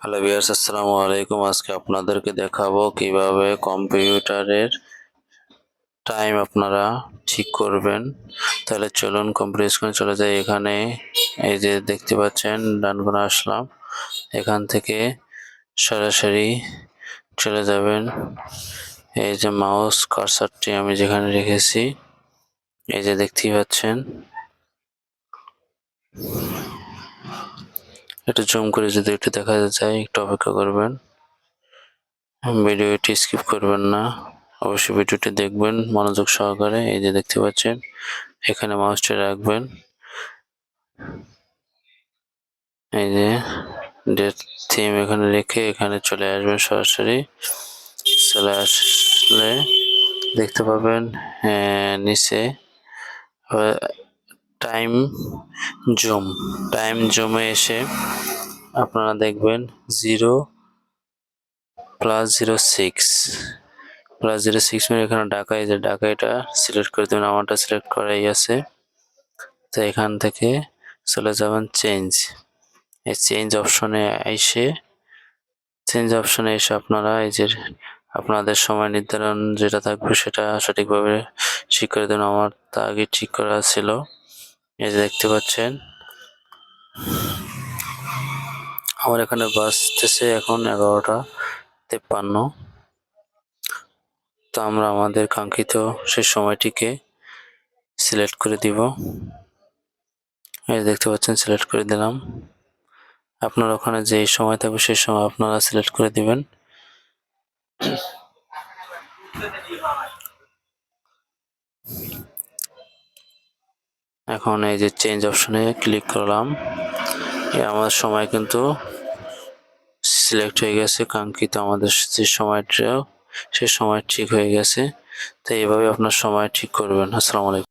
Hello viewers, আসসালামু আলাইকুম। আজকে আপনাদেরকে দেখাবো কিভাবে কম্পিউটারের টাইম আপনারা ঠিক করবেন। তাহলে চলুন কম্পিউটার স্ক্রিনে চলে যাই। এখানে এই যে দেখতে পাচ্ছেন ডান কোণে আসলাম, এখান থেকে সরাসরি চলে যাবেন। এই যে মাউস কার্সারটি আমি যেখানে রেখেছি, এই যে দেখতেই পাচ্ছেন, একটু জুম করে যদি একটু দেখা যায়, একটু অপেক্ষা করবেন। ভিডিওটি স্কিপ করবেন না, অবশ্যই ভিডিওটি দেখবেন মনোযোগ সহকারে। এই যে দেখতে পাচ্ছেন, এখানে মাউসটি রাখবেন, এই যে ডেট থিম এখানে রেখে এখানে চলে আসবেন। সরাসরি চলে আসলে দেখতে পাবেন নিচে টাইম জুম, টাইম জুমে এসে আপনারা দেখবেন 0+06 মানে এখানে ঢাকা, এই যে ঢাকা এটা সিলেক্ট করে দেবেন। আমারটা সিলেক্ট করাই আছে, তো এখান থেকে চলে যাবেন চেঞ্জ। এই চেঞ্জ অপশনে এসে আপনারা এই যে আপনাদের সময় নির্ধারণ যেটা থাকবে সেটা সঠিকভাবে ঠিক করে দেবেন। আমার তা আগে ঠিক করা ছিল। এই যে দেখতে পাচ্ছেন আমার এখানে বাজতেছে এখন 11:53। তো আমরা আমাদের কাঙ্ক্ষিত সেই সময়টিকে সিলেক্ট করে দিব। এই দেখতে পাচ্ছেন সিলেক্ট করে দিলাম। আপনার ওখানে যে সময় থাকবে সেই সময় আপনারা সিলেক্ট করে দিবেন। এখন এই যে চেঞ্জ অপশনে ক্লিক করলাম, আমার সময় কিন্তু সিলেক্ট হয়ে গেছে। কাঙ্ক্ষিত আমাদের যে সময়টা, সে সময় ঠিক হয়ে গেছে। তো এইভাবে আপনার সময় ঠিক করবেন। আসসালামু আলাইকুম।